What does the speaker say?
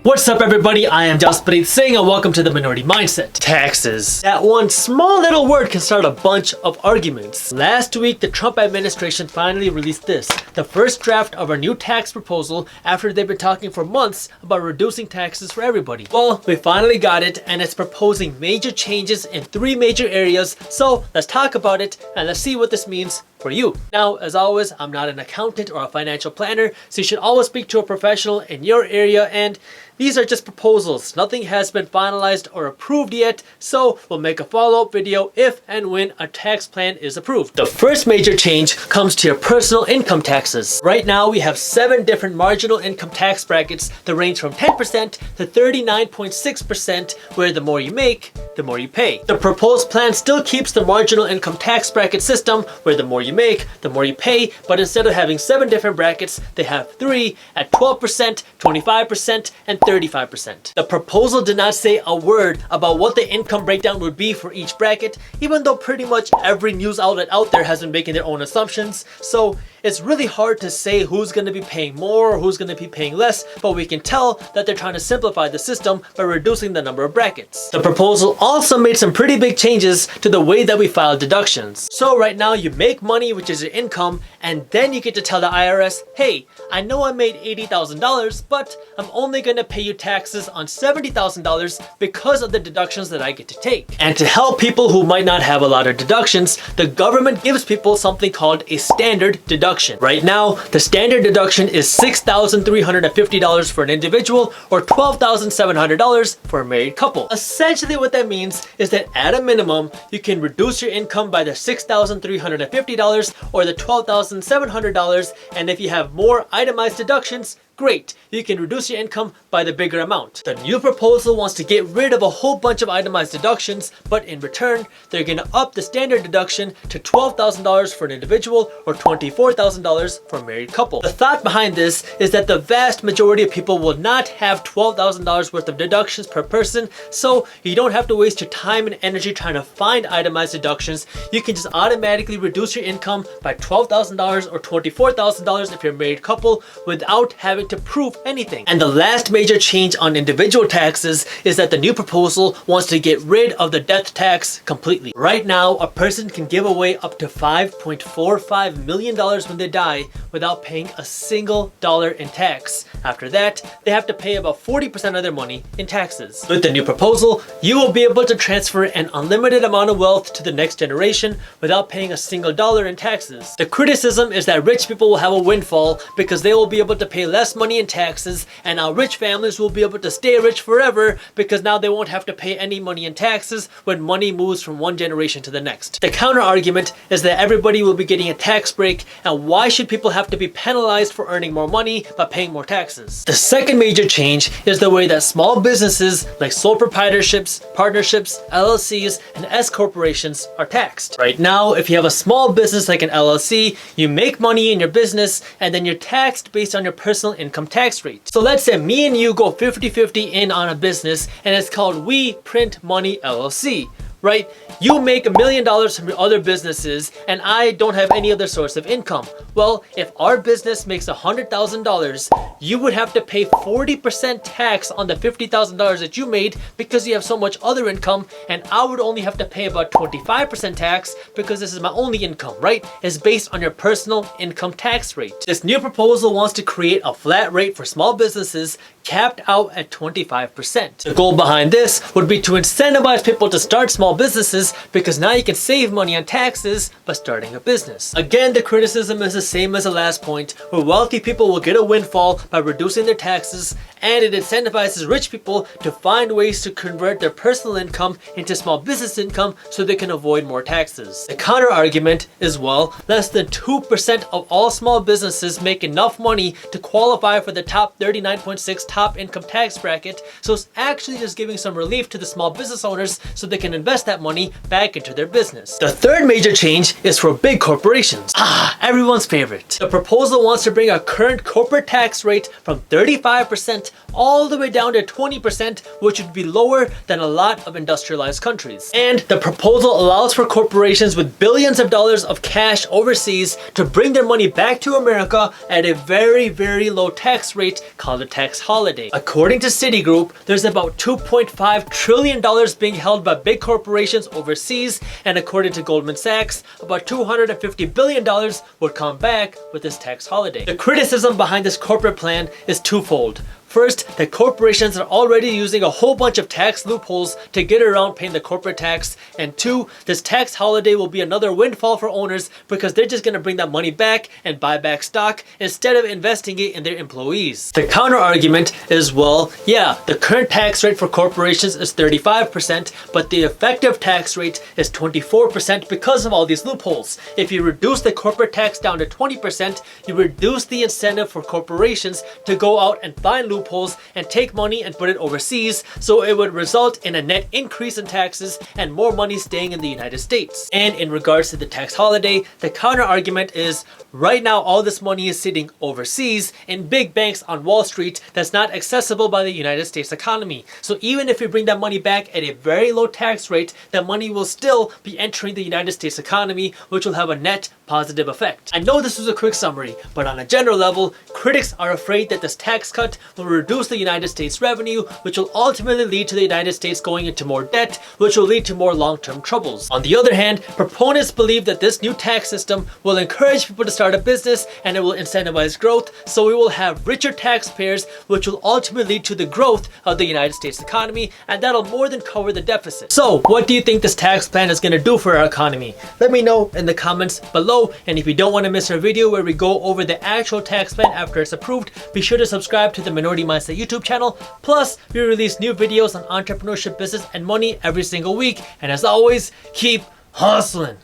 What's up everybody, I am Jaspreet Singh and welcome to the Minority Mindset. Taxes. That one small little word can start a bunch of arguments. Last week, the Trump administration finally released this, the first draft of our new tax proposal after they've been talking for months about reducing taxes for everybody. Well, we finally got it and it's proposing major changes in 3 major areas, so let's talk about it and let's see what this means for you. Now, as always, I'm not an accountant or a financial planner, so you should always speak to a professional in your area, and these are just proposals. Nothing has been finalized or approved yet, so we'll make a follow-up video if and when a tax plan is approved. The first major change comes to your personal income taxes. Right now, we have 7 different marginal income tax brackets that range from 10% to 39.6%, where the more you make, the more you pay. The proposed plan still keeps the marginal income tax bracket system, where the more you make, the more you pay, but instead of having 7 different brackets, they have 3 at 12%, 25%, and 35%. The proposal did not say a word about what the income breakdown would be for each bracket, even though pretty much every news outlet out there has been making their own assumptions, so it's really hard to say who's going to be paying more or who's going to be paying less, but we can tell that they're trying to simplify the system by reducing the number of brackets. The proposal also made some pretty big changes to the way that we file deductions. So right now you make money, which is your income, and then you get to tell the IRS, hey, I know I made $80,000, but I'm only going to pay you taxes on $70,000 because of the deductions that I get to take. And to help people who might not have a lot of deductions, the government gives people something called a standard deduction. Right now, the standard deduction is $6,350 for an individual or $12,700 for a married couple. Essentially what that means is that at a minimum, you can reduce your income by the $6,350 or the $12,700, and if you have more itemized deductions, great, you can reduce your income by the bigger amount. The new proposal wants to get rid of a whole bunch of itemized deductions, but in return, they're going to up the standard deduction to $12,000 for an individual or $24,000 for a married couple. The thought behind this is that the vast majority of people will not have $12,000 worth of deductions per person, so you don't have to waste your time and energy trying to find itemized deductions. You can just automatically reduce your income by $12,000 or $24,000 if you're a married couple without having to prove anything. And the last major change on individual taxes is that the new proposal wants to get rid of the death tax completely. Right now, a person can give away up to $5.45 million when they die without paying a single dollar in tax. After that, they have to pay about 40% of their money in taxes. With the new proposal, you will be able to transfer an unlimited amount of wealth to the next generation without paying a single dollar in taxes. The criticism is that rich people will have a windfall because they will be able to pay less money in taxes, and now rich families will be able to stay rich forever because now they won't have to pay any money in taxes when money moves from one generation to the next. The counter argument is that everybody will be getting a tax break, and why should people have to be penalized for earning more money by paying more taxes? The second major change is the way that small businesses like sole proprietorships, partnerships, LLCs, and S corporations are taxed. Right now, if you have a small business like an LLC, you make money in your business and then you're taxed based on your personal income tax rate. So let's say me and you go 50-50 in on a business and it's called We Print Money LLC. Right? You make $1 million from your other businesses and I don't have any other source of income. Well, if our business makes $100,000, you would have to pay 40% tax on the $50,000 that you made because you have so much other income, and I would only have to pay about 25% tax because this is my only income, right? It's based on your personal income tax rate. This new proposal wants to create a flat rate for small businesses capped out at 25%. The goal behind this would be to incentivize people to start small businesses because now you can save money on taxes by starting a business. Again, the criticism is the same as the last point, where wealthy people will get a windfall by reducing their taxes, and it incentivizes rich people to find ways to convert their personal income into small business income so they can avoid more taxes. The counter argument is, well, less than 2% of all small businesses make enough money to qualify for the top 39.6 top income tax bracket, so it's actually just giving some relief to the small business owners so they can invest reinvest that money back into their business. The third major change is for big corporations. Everyone's favorite. The proposal wants to bring our current corporate tax rate from 35% all the way down to 20%, which would be lower than a lot of industrialized countries. And the proposal allows for corporations with billions of dollars of cash overseas to bring their money back to America at a very, very low tax rate called a tax holiday. According to Citigroup, there's about $2.5 trillion being held by big corporations overseas, and according to Goldman Sachs, about $250 billion would come back with this tax holiday. The criticism behind this corporate plan is twofold. First, that corporations are already using a whole bunch of tax loopholes to get around paying the corporate tax. And two, this tax holiday will be another windfall for owners because they're just going to bring that money back and buy back stock instead of investing it in their employees. The counter argument is, well, yeah, the current tax rate for corporations is 35%, but the effective tax rate is 24% because of all these loopholes. If you reduce the corporate tax down to 20%, you reduce the incentive for corporations to go out and find loopholes and take money and put it overseas, so it would result in a net increase in taxes and more money staying in the United States. And in regards to the tax holiday, the counter argument is, right now all this money is sitting overseas in big banks on Wall Street that's not accessible by the United States economy. So even if you bring that money back at a very low tax rate, that money will still be entering the United States economy, which will have a net positive effect. I know this was a quick summary, but on a general level, critics are afraid that this tax cut will reduce the United States revenue, which will ultimately lead to the United States going into more debt, which will lead to more long-term troubles. On the other hand, proponents believe that this new tax system will encourage people to start a business and it will incentivize growth, so we will have richer taxpayers, which will ultimately lead to the growth of the United States economy, and that'll more than cover the deficit. So, what do you think this tax plan is going to do for our economy? Let me know in the comments below, and if you don't want to miss our video where we go over the actual tax plan after it's approved, be sure to subscribe to the Minority Mindset YouTube channel. Plus, we release new videos on entrepreneurship, business, and money every single week. And as always, keep hustling.